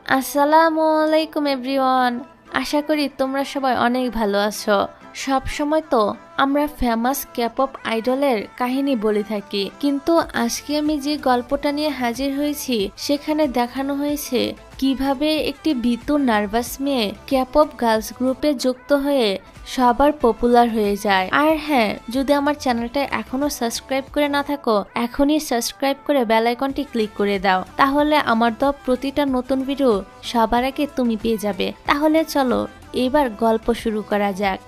আসসালামু আলাইকুম এভরিওয়ান। আশা করি তোমরা সবাই অনেক ভালো আছো। সব সময় তো আমরা ফেমাস ক্যাপপ আইডলের কাহিনী বলে থাকি, কিন্তু আজকে আমি যে গল্পটা নিয়ে হাজির হয়েছি সেখানে দেখানো হয়েছে কিভাবে একটি ভীতু নার্ভাস মেয়ে ক্যাপপ গার্লস গ্রুপে যুক্ত হয়ে সবার পপুলার হয়ে যায়। আর হ্যাঁ, যদি আমার চ্যানেলটা এখনো সাবস্ক্রাইব করে না থাকো, এখনই সাবস্ক্রাইব করে বেল আইকনটি ক্লিক করে দাও, তাহলে আমার দেওয়া প্রতিটা নতুন ভিডিও সবার আগে তুমি পেয়ে যাবে। তাহলে চলো এবার গল্প শুরু করা যাক।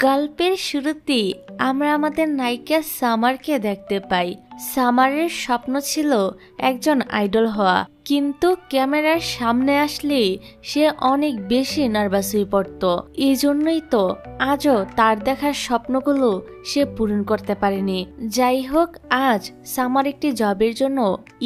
গল্পের শুরুতে আমরা আমাদের নায়িকা সামারকে দেখতে পাই। সামারের স্বপ্ন ছিল একজন আইডল হওয়া, কিন্তু ক্যামেরার সামনে আসলে সে অনেক বেশি নার্ভাস হয়ে পড়ত। এই জন্যই তো আজও তার দেখার স্বপ্নগুলো সে পূরণ করতে পারেনি। যাই হোক, আজ সামার একটি জবের জন্য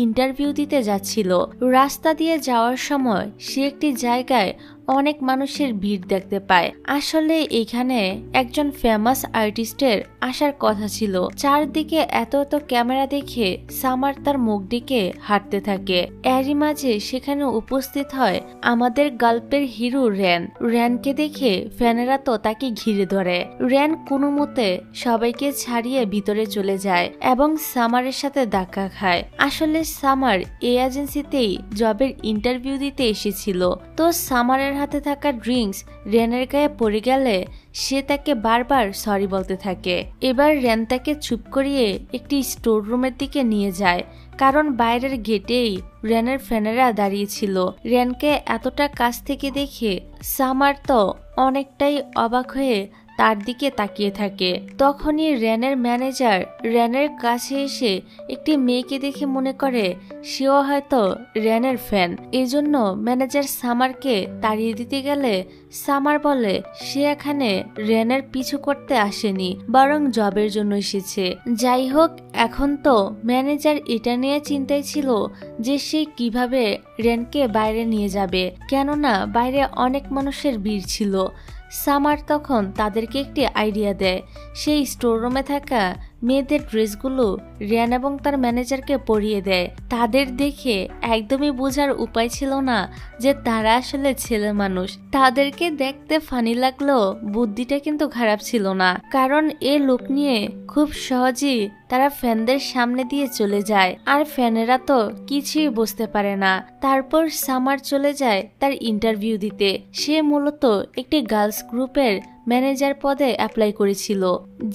ইন্টারভিউ দিতে যাচ্ছিল। রাস্তা দিয়ে যাওয়ার সময় সে একটি জায়গায় অনেক মানুষের ভিড় দেখতে পায়। আসলে এখানে একজন ফেমাস আর্টিস্টের আসার কথা ছিল। চারদিকে এত এত ক্যামেরা দেখে সামার তার মুখ দিকে হাঁটতে থাকে। এরই মাঝে সেখানে উপস্থিত হয় আমাদের গল্পের হিরো রেন। রেনকে দেখে ফ্যানেরা তো তাকে ঘিরে ধরে। রেন কোনো মতে সবাইকে ছাড়িয়ে ভিতরে চলে যায় এবং সামারের সাথে ধাক্কা খায়। আসলে সামার এই এজেন্সিতেই জবের ইন্টারভিউ দিতে এসেছিল। তো সামারের হাতে থাকা ড্রিঙ্কস রেনের গায়ে পড়ে গেলে সে তাকে বারবার সরি বলতে থাকে। এবার রেন তাকে চুপ করিয়ে একটি স্টোর রুমের দিকে নিয়ে যায়, কারণ বাইরের গেটেই রেনের ফ্যানেরা দাঁড়িয়েছিল। রেনকে এতটা কাছ থেকে দেখে সামার তো অনেকটাই অবাক হয়ে তার দিকে তাকিয়ে থাকে। তখনই রেনের ম্যানেজার রেনের কাছে এসে একটি মেয়েকে দেখে মনে করে সেও হয়তো রেনের ফ্যান। এজন্য ম্যানেজার সামারকে তাড়িয়ে দিতে গেলে সামার বলে সে এখানে রেনের পিছু করতে আসেনি, বরং জবের জন্য এসেছে। যাই হোক, এখন তো ম্যানেজার এটা নিয়ে চিন্তায় ছিল যে সে কিভাবে রেনকে বাইরে নিয়ে যাবে, কেননা বাইরে অনেক মানুষের ভিড় ছিল। সামার তখন তাদেরকে একটি আইডিয়া দেয়। সেই স্টোর রুমে থাকা মেয়েদের ড্রেসগুলো রিয়ান এবং তার ম্যানেজারকে পরিয়ে দেয়। তাদের দেখে একদমই বোঝার উপায় ছিল না যে তারা আসলে ছেলে মানুষ। তাদেরকে দেখতে ফানি লাগলেও বুদ্ধিটা কিন্তু খারাপ ছিল না, কারণ এ লুক নিয়ে খুব সহজেই তারা ফ্যানদের সামনে দিয়ে চলে যায়, আর ফ্যানেরা তো কিছুই বুঝতে পারে না। তারপর সামার চলে যায় তার ইন্টারভিউ দিতে। সে মূলত একটি গার্লস গ্রুপের ম্যানেজার পদে অ্যাপ্লাই করেছিল।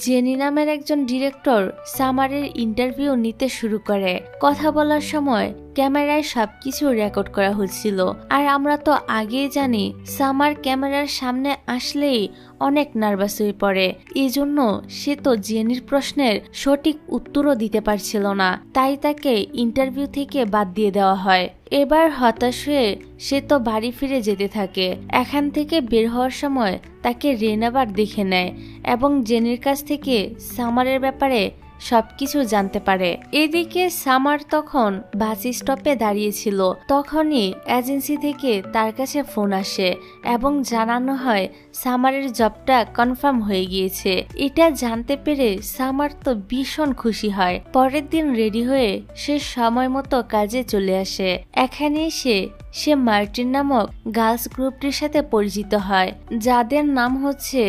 জেনি নামের একজন ডিরেক্টর সামারের ইন্টারভিউ নিতে শুরু করে। কথা বলার সময় ক্যামেরায় সবকিছু রেকর্ড করা হচ্ছিল। আর আমরা তো আগেই জানি সামার ক্যামেরার সামনে আসলেই অনেক নার্ভাস হয়ে পড়ে। এই জন্য সে তো জেনির প্রশ্নের সঠিক উত্তরও দিতে পারছিল না, তাই তাকে ইন্টারভিউ থেকে বাদ দিয়ে দেওয়া হয়। এবার হতাশ হয়ে সে তো বাড়ি ফিরে যেতে থাকে। এখান থেকে বের হওয়ার সময় তাকে রেন আবার দেখে নেয় এবং জেনির কাছ থেকে সামারের ব্যাপারে সবকিছু জানতে পারে। এদিকে সামার তখন বাস স্টপে দাঁড়িয়েছিল। তখনই এজেন্সি থেকে তার কাছে ফোন আসে এবং জানানো হয় সামারের জবটা কনফার্ম হয়ে গিয়েছে। এটা জানতে পেরে সামার তো ভীষণ খুশি হয়। পরের দিন রেডি হয়ে সে সময় মতো কাজে চলে আসে। এখানে এসে সে মার্টিন নামক গার্লস গ্রুপটির সাথে পরিচিত হয়, যাদের নাম হচ্ছে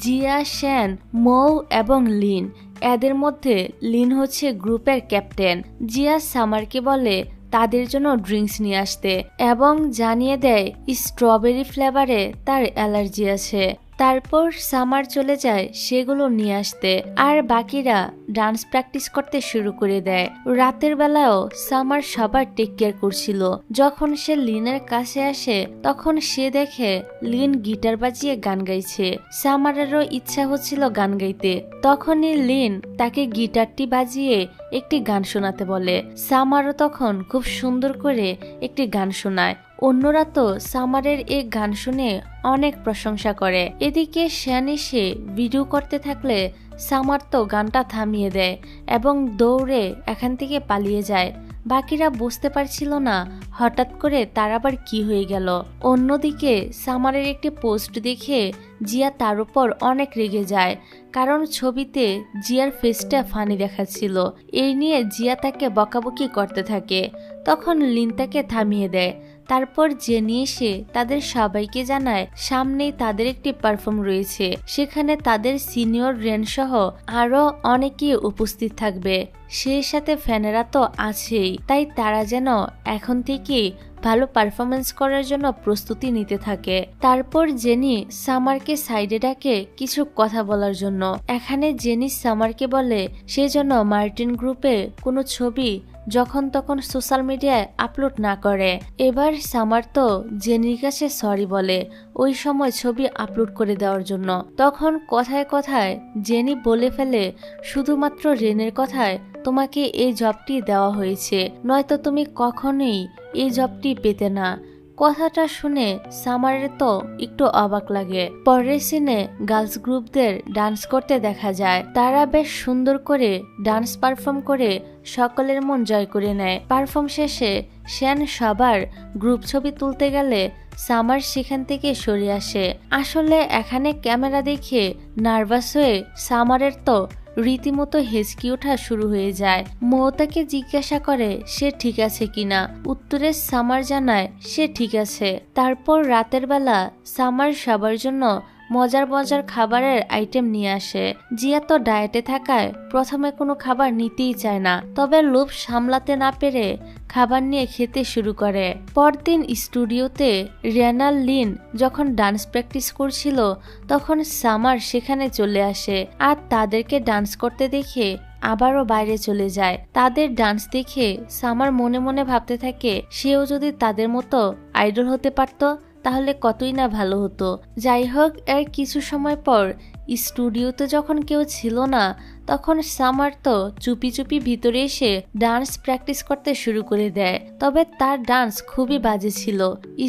জিয়া, শ্যান, মৌ এবং লিন। এদের মধ্যে লিন হচ্ছে গ্রুপের ক্যাপ্টেন। জিয়া সামারকে বলে তাদের জন্য ড্রিঙ্কস নিয়ে আসতে এবং জানিয়ে দেয় স্ট্রবেরি ফ্লেভারে তার অ্যালার্জি আছে। তারপর সামার চলে যায় সেগুলো নিয়ে আসতে, আর বাকিরা ডান্স প্র্যাকটিস করতে শুরু করে দেয়। রাতের বেলাও সামার সবার টেক কেয়ার করছিল। যখন সে লিনের কাছে আসে তখন সে দেখে লিন গিটার বাজিয়ে গান গাইছে। সামারেরও ইচ্ছা হচ্ছিল গান গাইতে। তখনই লিন তাকে গিটারটি বাজিয়ে একটি গান শোনাতে বলে। সামারও তখন খুব সুন্দর করে একটি গান শোনায়। অন্যরা তো সামারের এই গান শুনে অনেক প্রশংসা করে। এদিকে শ্যান এসে ভিডিও করতে থাকলে সামার তো গানটা থামিয়ে দেয় এবং দৌড়ে এখান থেকে পালিয়ে যায়। বাকিরা বুঝতে পারছিল না হঠাৎ করে তার আবার কি হয়ে গেল। অন্যদিকে সামারের একটি পোস্ট দেখে জিয়া তার উপর অনেক রেগে যায়, কারণ ছবিতে জিয়ার ফেসটা ফানি দেখাচ্ছিল। এই নিয়ে জিয়া তাকে বকাবকি করতে থাকে। তখন লিন তাকে থামিয়ে দেয়। তারপর জেনি এসে তাদের সবাইকে জানায় সামনেই তাদের একটি পারফর্ম রয়েছে, সেখানে তাদের সিনিয়র রেন সহ আরো অনেকেই উপস্থিত থাকবে। সেই সাথে ফ্যানেরা তো আছেই, তাই তারা যেন এখন থেকেই ভালো পারফরমেন্স করার জন্য প্রস্তুতি নিতে থাকে। তারপর জেনি সামারকে সাইডে ডাকে কিছু কথা বলার জন্য। এখানে জেনি সামারকে বলে সে যেন মার্টিন গ্রুপে কোনো ছবি যখন তখন সোশ্যাল মিডিয়ায় আপলোড না করে। এবার সামার তো জেনির কাছে সরি বলে ওই সময় ছবি আপলোড করে দেওয়ার জন্য। তখন কথায় কথায় জেনি বলে ফেলে শুধুমাত্র রেনের কথায় তোমাকে এই জবটি দেওয়া হয়েছে, নয়তো তুমি কখনোই এই জবটি পেতে না। কথাটা শুনে সামারের তো একটু অবাক লাগে। পরের সিনে গার্লস গ্রুপদের ডান্স করতে দেখা যায়। তারা বেশ সুন্দর করে ডান্স পারফর্ম করে সকলের মন জয় করে নেয়। পারফর্ম শেষে শ্যান সবার গ্রুপ ছবি তুলতে গেলে সামার সেখান থেকে সরে আসে। আসলে এখানে ক্যামেরা দেখে নার্ভাস হয়ে সামারের তো রীতিমতো হেঁচকি ওঠা শুরু হয়ে যায়। মো তাকে জিজ্ঞাসা করে সে ঠিক আছে কিনা। উত্তরে সামার জানায় সে ঠিক আছে। তারপর রাতের বেলা সামার সবার জন্য মজার মজার খাবারের আইটেম নিয়ে আসে। জিয়া তো ডায়েটে থাকায় প্রথমে কোনো খাবার নিতেই চায় না, তবে লোভ সামলাতে না পেরে খাবার নিয়ে খেতে শুরু করে। পরদিন স্টুডিওতে রেনাল লিন যখন ডান্স প্র্যাকটিস করছিল তখন সামার সেখানে চলে আসে আর তাদেরকে ডান্স করতে দেখে আবারও বাইরে চলে যায়। তাদের ডান্স দেখে সামার মনে মনে ভাবতে থাকে সেও যদি তাদের মতো আইডল হতে পারত তাহলে কতই না ভালো হতো। যাই হোক, এর কিছু সময় পর স্টুডিওতে যখন কেউ ছিল না তখন সামার তো চুপি চুপি ভিতরে এসে ডান্স প্র্যাকটিস করতে শুরু করে দেয়। তবে তার ডান্স খুবই বাজে ছিল।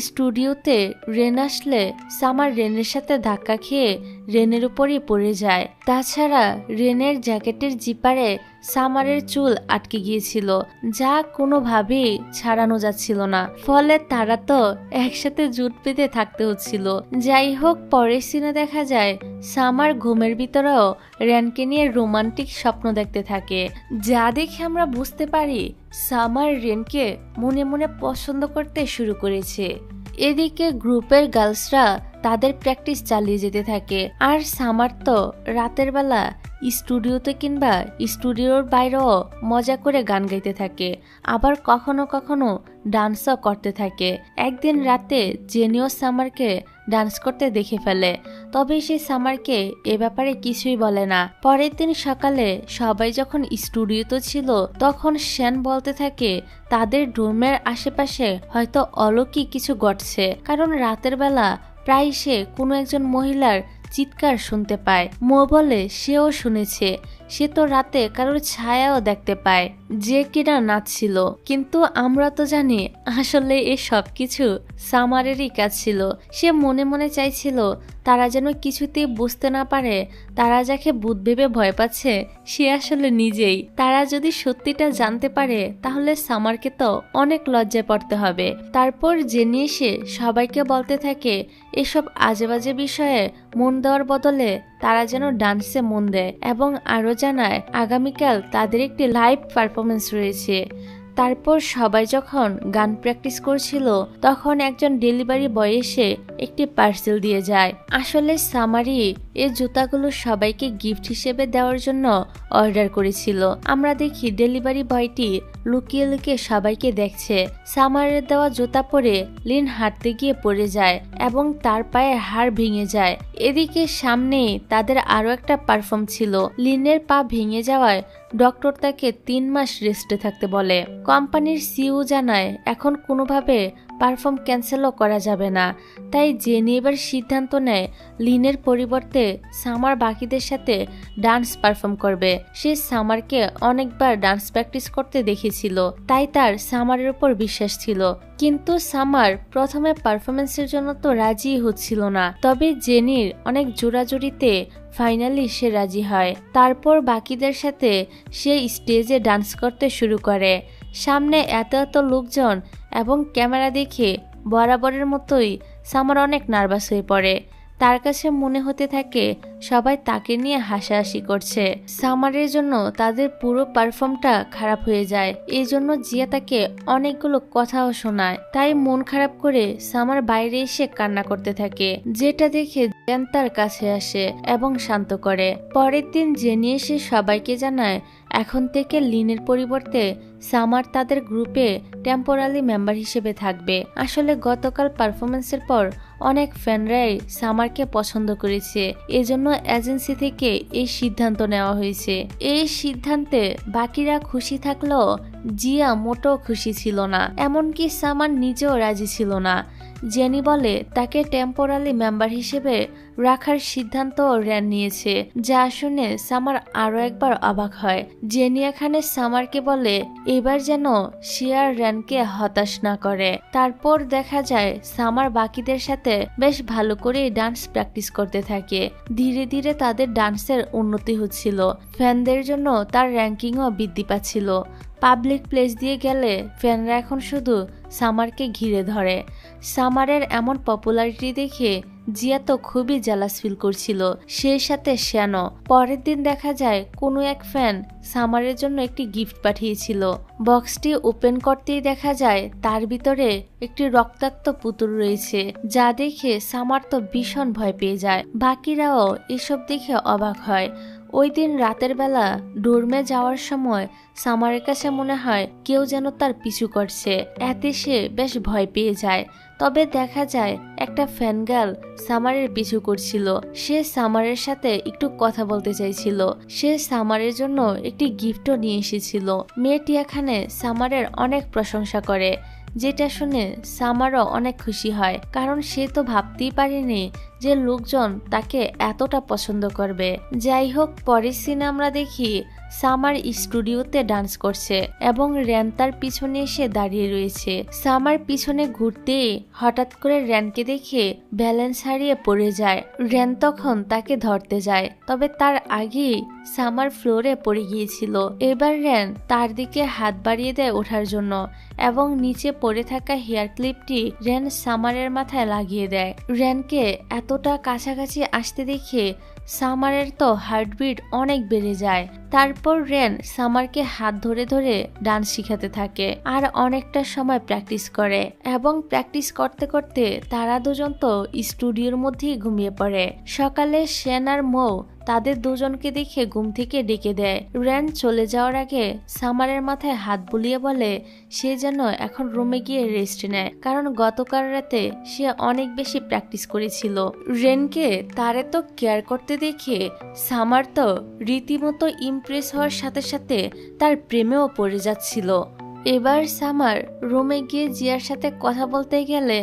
স্টুডিওতে রেন আসলে সামার রেনের সাথে ধাক্কা খেয়ে রেনের উপরই পড়ে যায়। তাছাড়া রেনের জ্যাকেটের জিপারে সামারের চুল আটকে গিয়েছিল, যা কোনোভাবেই ছাড়ানো যাচ্ছিল না। ফলে তারা তো একসাথে জুট বেঁধে থাকতে হচ্ছিল। যাই হোক, পরের সিনে দেখা যায় সামার ঘুমের ভিতরেও রেনকে নিয়ে রোমান্টিক স্বপ্ন দেখতে থাকে, যা দেখে আমরা বুঝতে পারি সামার রেনকে মনে মনে পছন্দ করতে শুরু করেছে। এদিকে গ্রুপের গার্লসরা তাদের প্র্যাকটিস চালিয়ে যেতে থাকে আর সামার তো রাতের বেলা স্টুডিওতে কিংবা স্টুডিওর বাইরেও মজা করে গান গাইতে থাকে, আবার কখনো কখনো ডান্সও করতে থাকে। একদিন রাতে জেনিও সামারকে ডান্স করতে দেখে ফেলে, তবে সে সামারকে এ ব্যাপারে কিছুই বলে না। পরের দিন সকালে সবাই যখন স্টুডিওতে ছিল তখন শ্যান বলতে থাকে তাদের রুমের আশেপাশে হয়তো অলৌকিক কিছু ঘটছে, কারণ রাতের বেলা প্রায় সে কোনো একজন মহিলার চিৎকার শুনতে পায়। মো বলে সেও শুনেছে, সে তো রাতে কারোর ছায়াও দেখতে পায় যে কিনা নাচছিল। কিন্তু আমরা তো জানি আসলে এই সব কিছু সামারেরই কাজ ছিল। সে মনে মনে চাইছিল তারা যেন কিছুতেই বুঝতে না পারে তারা যাকে ভূত ভেবে ভয় পাচ্ছে সে আসলে নিজেই। তারা যদি সত্যিটা জানতে পারে তাহলে সামারকে তো অনেক লজ্জায় পড়তে হবে। তারপর জেনি এসে সবাইকে বলতে থাকে এসব আজেবাজে বিষয়ে মন দেওয়ার বদলে তারা যেন ডান্সে মন দেয়, এবং আরো জানায় আগামীকাল তাদের একটি লাইভ পারফরমেন্স রয়েছে। তারপর সবাই যখন গান প্র্যাকটিস করছিল তখন একজন ডেলিভারি বয় এসে একটি পার্সেল দিয়ে যায়। আসলে সামারি এই জুতাগুলো সবাইকে গিফট হিসেবে দেওয়ার জন্য অর্ডার করেছিল। আমরা দেখি ডেলিভারি বয়টি লুকিয়ে লুকিয়ে সবাইকে দেখছে। সামারের দেওয়া জুতা পরে লিন হাঁটতে গিয়ে পড়ে যায় এবং তার পায়ে হাড় ভেঙে যায়। এদিকে সামনে তাদের আরো একটা পারফর্ম ছিল। লিনের পা ভেঙে যাওয়ায় ডক্টর তাকে 3 মাস রেস্টে থাকতে বলে। কোম্পানির সিইও জানায় এখন কোনোভাবে পারফর্ম ক্যান্সেলও করা যাবে না। তাই জেনি এবার সিদ্ধান্ত নেয় লিনের পরিবর্তে সামার বাকিদের সাথে ডান্স পারফর্ম করবে। সে সামারকে অনেকবার ডান্স প্র্যাকটিস করতে দেখেছিল, তাই তার সামারের উপর বিশ্বাস ছিল। কিন্তু সামার প্রথমে পারফরমেন্সের জন্য তো রাজি হচ্ছিল না, তবে জেনির অনেক জোরাজুরিতে ফাইনালি সে রাজি হয়। তারপর বাকিদের সাথে সে স্টেজে ডান্স করতে শুরু করে। সামনে এত এত লোকজন এবং ক্যামেরা দেখে বরাবরের মতোই সামার অনেক নার্ভাস হয়ে পড়ে। তার কাছে মনে হতে থাকে সবাই তাকে নিয়ে হাসাহাসি করছে। সামারের জন্য তাদের পুরো পারফর্মটা খারাপ হয়ে যায়। এই জন্য জিয়া তাকে অনেকগুলো কথাও শোনায়। তাই মন খারাপ করে সামার বাইরে এসে কান্না করতে থাকে, যেটা দেখে জেন তার কাছে আসে এবং শান্ত করে। পরের দিন জেনি এসে সবাইকে জানায় এখন থেকে লিনের পরিবর্তে সামার তাদের গ্রুপে টেম্পোরারি মেম্বার হিসেবে থাকবে। আসলে গতকাল পারফরমেন্সের পর অনেক ফ্যানরাই সামারকে পছন্দ করেছে, এজন্য এজেন্সি থেকে এই সিদ্ধান্ত নেওয়া হয়েছে। এই সিদ্ধান্তে বাকিরা খুশি থাকলেও জিয়া মোটেও খুশি ছিল না, এমনকি সামার নিজেও রাজি ছিল না। জেনি বলে তাকে টেম্পোরারি মেম্বার হিসেবে রাখার সিদ্ধান্ত র্যান নিয়েছে, যা শুনে সামার আরো একবার অবাক হয়। জেনি এখানে সামারকে বলে এবার যেন সে আর র্যানকে হতাশ না করে। তারপর দেখা যায় সামার বাকিদের সাথে বেশ ভালো করে ডান্স প্র্যাকটিস করতে থাকে। ধীরে ধীরে তাদের ডান্সের উন্নতি হচ্ছিল, ফ্যানদের জন্য তার র্যাঙ্কিংও বৃদ্ধি পাচ্ছিল। পাবলিক প্লেস দিয়ে গেলে ফ্যানরা এখন শুধু সামারকে ঘিরে ধরে। সামারের এমন পপুলারিটি দেখে জিয়া তো খুবই জেলাস ফিল করছিল, সেই সাথে শ্যানও। পরের দিন দেখা যায় কোনো এক ফ্যান সামারের জন্য একটি গিফট পাঠিয়েছিল। বক্সটি ওপেন করতেই দেখা যায় তার ভিতরে একটি রক্তাক্ত পুতুল রয়েছে, যা দেখে সামার তো ভীষণ ভয় পেয়ে যায়। বাকিরাও এসব দেখে অবাক হয়। ওই দিন রাতের বেলা ডোরমে যাওয়ার সময় সামারের কাছে মনে হয় কেউ যেন তার পিছু করছে, এতে সে বেশ ভয় পেয়ে যায়। তবে দেখা যায় একটা ফ্যান গার্ল সামারের পিছু করছিল। সে সামারের সাথে একটু কথা বলতে চাইছিল। সে সামারের জন্য একটি গিফটও নিয়ে এসেছিল। মেয়েটি এখানে সামারের অনেক প্রশংসা করে, যেটা শুনে সামারও অনেক খুশি হয়, কারণ সে তো ভাবতেই পারেনি যে লোকজন তাকে এতটা পছন্দ করবে। যাই হোক, পরের সিনে আমরা দেখি সামার স্টুডিওতে ডান্স করছে এবং র্যান তার পিছনে এসে দাঁড়িয়ে রয়েছে। সামার পিছনে ঘুরতেই হঠাৎ করে র্যানকে দেখে ব্যালেন্স হারিয়ে পড়ে যায়। র্যান তখন তাকে ধরতে যায়, তবে তার আগেই সামার ফ্লোরে পড়ে গিয়েছিল। এবার র্যান তার দিকে হাত বাড়িয়ে দেয় ওঠার জন্য এবং নিচে পড়ে থাকা হেয়ার ক্লিপটি র্যান সামারের মাথায় লাগিয়ে দেয়। র্যানকে এতটা কাছাকাছি আসতে দেখে সামারের তো হার্টবিট অনেক বেড়ে যায়। তারপর র্যান সামারকে হাত ধরে ধরে ডান্স শিখাতে থাকে আর অনেকটা সময় প্র্যাকটিস করে এবং প্র্যাকটিস করতে করতে তারা দুজন তো স্টুডিওর মধ্যেই ঘুমিয়ে পড়ে। সকালে শ্যান আর মৌ তাদের দুজনকে দেখে ঘুম থেকে ডেকে দেয়। র্যান চলে যাওয়ার আগে সামারের মাথায় হাত বুলিয়ে বলে সে যেন এখন রুমে গিয়ে রেস্ট নেয়, কারণ গতকাল রাতে সে অনেক বেশি প্র্যাকটিস করেছিল। রেনকে তার এত কেয়ার করতে দেখে সামার তো রীতিমতো ইমপ্রেস হওয়ার সাথে সাথে তার প্রেমেও পড়ে যাচ্ছিল। এবার সামার রুমে গিয়ে জিয়ার সাথে কথা বলতে গেলে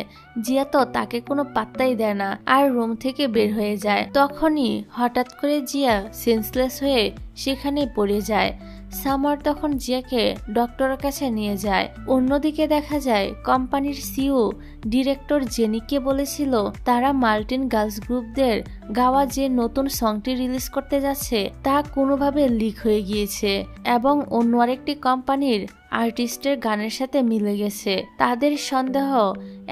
জিয়া তো তাকে কোনো পাত্তাই দেয় না আর রুম থেকে বের হয়ে যায়। তখনই হঠাৎ করে জিয়া সেন্সলেস হয়ে সেখানেই পড়ে যায়। সামার তখন জিয়াকে ডক্টরের কাছে নিয়ে যায়। অন্যদিকে দেখা যায় কোম্পানির সিইও ডিরেক্টর জেনিকে বলেছিল তারা মার্টিন গার্লস গ্রুপদের গাওয়া যে নতুন সংটি রিলিজ করতে যাচ্ছে তা কোনোভাবে লিক হয়ে গিয়েছে এবং অন্য আরেকটি কোম্পানির আর্টিস্টের গানের সাথে মিলে গেছে। তাদের সন্দেহ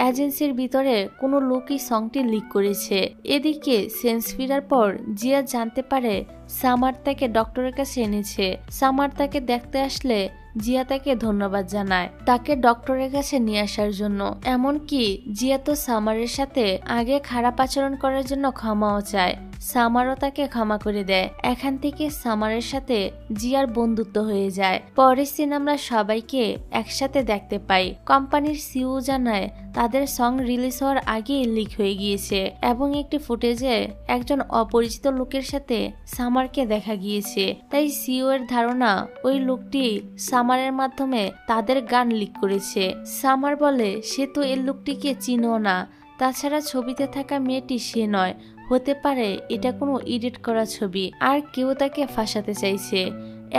এজেন্সির ভিতরে কোনো লোকই সংটি লিক করেছে। এদিকে সেন্স ফিরার পর জিয়া জানতে পারে সামার তাকে ডক্টরের কাছে এনেছে। সামার তাকে দেখতে আসলে জিয়া তাকে ধন্যবাদ জানায় তাকে ডক্টরের কাছে নিয়ে আসার জন্য। এমনকি জিয়া তো সামারের সাথে আগে খারাপ আচরণ করার জন্য ক্ষমাও চায়। সামারও তাকে ক্ষমা করে দেয়। এখান থেকে সামারের সাথে জিয়ার বন্ধুত্ব হয়ে যায়। পরের সিন আমরা সবাইকে একসাথে দেখতে পাই। কোম্পানির সিইও জানায় তাদের সং রিলিজ হওয়ার আগেই লিক হয়ে গিয়েছে এবং একটি ফুটেজে একজন অপরিচিত লোকের সাথে সামারকে দেখা গিয়েছে। তাই সিইও এর ধারণা ওই লোকটি সামারের মাধ্যমে তাদের গান লিক করেছে। সামার বলে সে তো এই লোকটিকে চিনো না, তাছাড়া ছবিতে থাকা মেয়েটি সে নয়, হতে পারে এটা কোনো এডিট করা ছবি আর কেউ তাকে ফাঁসাতে চাইছে।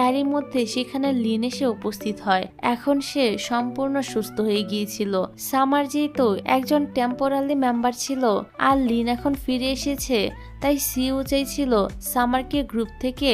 এরই মধ্যে সেখানে লিন এসে উপস্থিত হয়। এখন সে সম্পূর্ণ সুস্থ হয়ে গিয়েছিল। সামার যেহেতু একজন টেম্পোরারি মেম্বার ছিল আর লিন এখন ফিরে এসেছে, তাই সিইও চাইছিল সামারকে গ্রুপ থেকে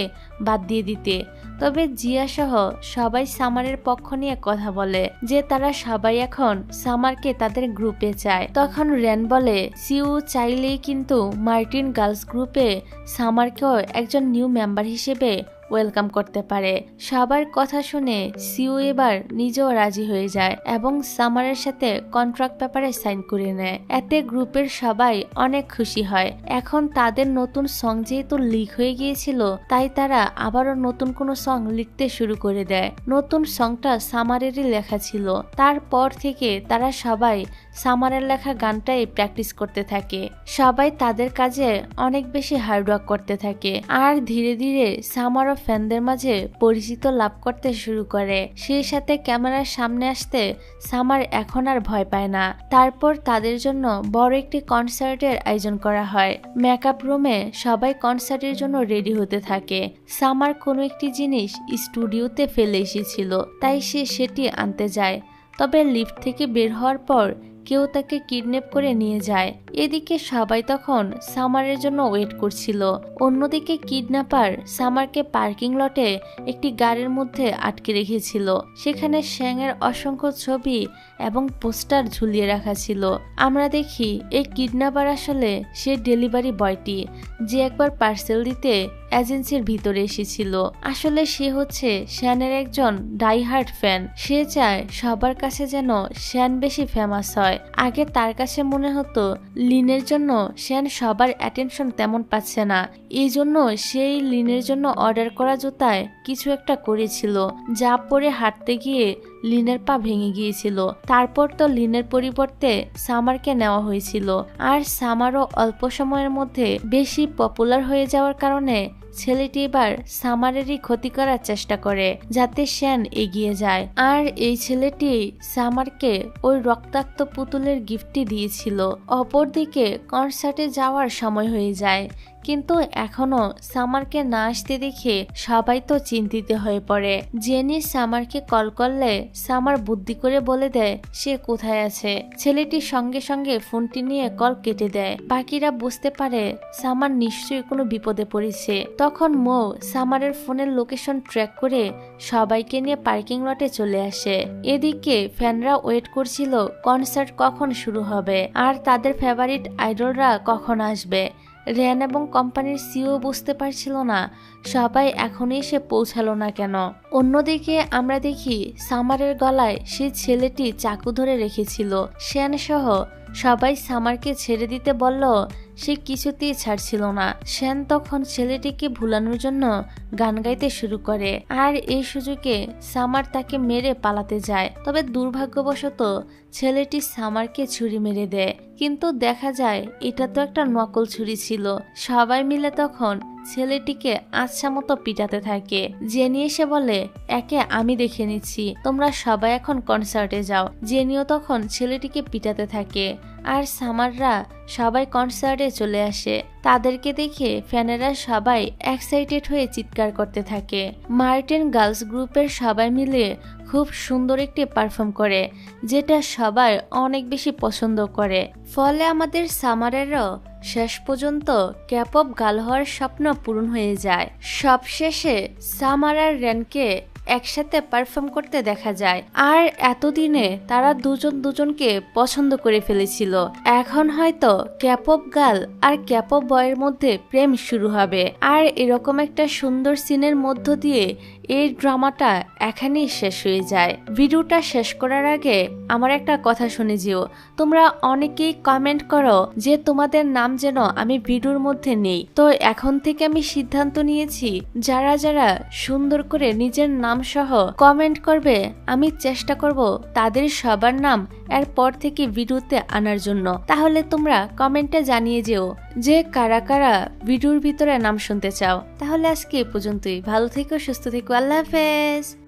বাদ দিয়ে দিতে। তবে জিয়া সহ সবাই সামারের পক্ষ নিয়ে কথা বলে যে তারা সবাই এখন সামারকে তাদের গ্রুপে চায়। তখন রেন বলে সিইও চাইলেই কিন্তু মার্টিন গার্লস গ্রুপে সামারকেও একজন নিউ মেম্বার হিসেবে ওয়েলকাম করতে পারে। সবার কথা শুনে সিইও এবার নিজেও রাজি হয়ে যায় এবং সামারের সাথে কন্ট্রাক্ট পেপারে সাইন করে নেয়। এতে গ্রুপের সবাই অনেক খুশি হয়। এখন তাদের নতুন সং যেহেতু লিক হয়ে গিয়েছিল, তাই তারা আবারও নতুন কোনো সং লিখতে শুরু করে দেয়। নতুন সংটা সামারেরই লেখা ছিল। তারপর থেকে তারা সবাই সামারের লেখা গানটাই প্র্যাকটিস করতে থাকে। সবাই তাদের কাজে অনেক বেশি হার্ডওয়ার্ক করতে থাকে আর ধীরে ধীরে সামার ফ্যানদের মাঝে পরিচিত লাভ করতে শুরু করে। সেই সাথে ক্যামেরার সামনে আসতে সামার এখন আর ভয় পায় না। তারপর তাদের জন্য বড় একটি কনসার্টের আয়োজন করা হয়। মেকআপ রুমে সবাই কনসার্টের জন্য রেডি হতে থাকে। সামার কোনো একটি জিনিস স্টুডিওতে ফেলে এসেছিল, তাই সে সেটি আনতে যায়। তবে লিফট থেকে বের হওয়ার পর কেউ তাকে কিডন্যাপ করে নিয়ে যায়। এদিকে সবাই তখন সামারের জন্য ওয়েট করছিল। অন্যদিকে কিডন্যাপার সামারকে পার্কিং লটে একটি গাড়ির মধ্যে আটকে রেখেছিল। সেখানে শ্যাংয়ের অসংখ্য ছবি এবং পোস্টার ঝুলিয়ে রাখা ছিল। আমরা দেখি এই কিডন্যাপার আসলে সে ডেলিভারি বয়টি যে একবার পার্সেল দিতে এজেন্সির ভিতরে এসেছিল। আসলে সে হচ্ছে শ্যানের একজন ডাইহার্ড ফ্যান। সে চায় সবার কাছে যেন শ্যান বেশি ফেমাস হয়। আগে তার কাছে মনে হতো লিনের জন্য শ্যান সবার অ্যাটেনশন তেমন পাচ্ছে না, এই জন্য সেই লিনের জন্য অর্ডার করা জুতায় কিছু একটা করেছিল, যা পরে হাঁটতে গিয়ে লিনের পা ভেঙে গিয়েছিল। তারপর তো লিনের পরিবর্তে সামারকে নেওয়া হয়েছিল। আর সামারও অল্প সময়ের মধ্যে বেশি পপুলার হয়ে যাওয়ার কারণে ছেলেটি এবার সামারেরই ক্ষতি করার চেষ্টা করে যাতে শ্যান এগিয়ে যায়। আর এই ছেলেটি সামারকে ওই রক্তাক্ত পুতুলের গিফটটি দিয়েছিল। অপরদিকে কনসার্টে যাওয়ার সময় হয়ে যায়, কিন্তু এখনো সামারকে না আসতে দেখে সবাই তো চিন্তিত হয়ে পড়ে। জেনি সামারকে কল করলে সামার বুদ্ধি করে বলে দেয় সে কোথায় আছে। ছেলেটি সঙ্গে সঙ্গে ফোনটি নিয়ে কল কেটে দেয়। বাকিরা বুঝতে পারে সামার নিশ্চয়ই কোনো বিপদে পড়েছে। তখন মো সামারের ফোনের লোকেশন ট্র্যাক করে সবাইকে নিয়ে পার্কিং লটে চলে আসে। এদিকে ফ্যানরা ওয়েট করছিল কনসার্ট কখন শুরু হবে আর তাদের ফেভারিট আইডলরা কখন আসবে। রেন এবং কোম্পানির সিইও বুঝতে পারছিল না সবাই এখনই এসে পৌঁছালো না কেন। অন্যদিকে আমরা দেখি সামারের গলায় সেই ছেলেটি চাকু ধরে রেখেছিল। শ্যান সহ সবাই সামারকে ছেড়ে দিতে বলল, সে কিছুতেই ছাড়ছিল না। শ্যান তখন ছেলেটিকে ভুলানোর জন্য গান গাইতে শুরু করে আর এই সুযোগে সামার তাকে মেরে পালাতে যায়। তবে দুর্ভাগ্যবশত ছেলেটি সামারকে ছুরি মেরে দেয়, কিন্তু দেখা যায় এটা তো একটা নকল ছুরি ছিল। সবাই মিলে তখন ছেলেটিকে আচ্ছা মতো পিটাতে থাকে। জেনি এসে বলে একে আমি দেখে নিচ্ছি, তোমরা সবাই এখন কনসার্টে যাও। জেনিও তখন ছেলেটিকে পিটাতে থাকে আর সামাররা সবাই কনসার্টে চলে আসে। তাদেরকে দেখে ফ্যানেরা সবাই এক্সাইটেড হয়ে চিৎকার করতে থাকে। মার্টিন গার্লস গ্রুপের সবাই মিলে খুব সুন্দর একটি পারফর্ম করে, যেটা সবাই অনেক বেশি পছন্দ করে। ফলে আমাদের সামারেরও শেষ পর্যন্ত ক্যাপঅপ গার্ল হওয়ার স্বপ্ন পূরণ হয়ে যায়। সবশেষে সামার আর রেনকে একসাথে পারফর্ম করতে দেখা যায়। আর এতদিনে তারা দুজন দুজনকে পছন্দ করে ফেলেছিল। এখন হয়তো ক্যাপঅপ গার্ল আর ক্যাপঅপ বয়ের মধ্যে প্রেম শুরু হবে। আর এরকম একটা সুন্দর সিনের মধ্য দিয়ে এই ড্রামাটা এখানেই শেষ হয়ে যায়। ভিডিওটা শেষ করার আগে আমার একটা কথা শুনে যেও, তোমরা অনেকেই কমেন্ট করো যে তোমাদের নাম যেন আমি ভিডিওর মধ্যে নেই। তো এখন থেকে আমি সিদ্ধান্ত নিয়েছি যারা যারা সুন্দর করে নিজের নাম সহ কমেন্ট করবে আমি চেষ্টা করব তাদের সবার নাম এরপর থেকে ভিডিওতে আনার জন্য। তাহলে তোমরা কমেন্টে জানিয়ে যেও যে কারা কারা ভিডিওর ভিতরে নাম শুনতে চাও। তাহলে আজকে এ পর্যন্তই। ভালো থেকো, সুস্থ থেকো, আল্লাহ হাফেজ।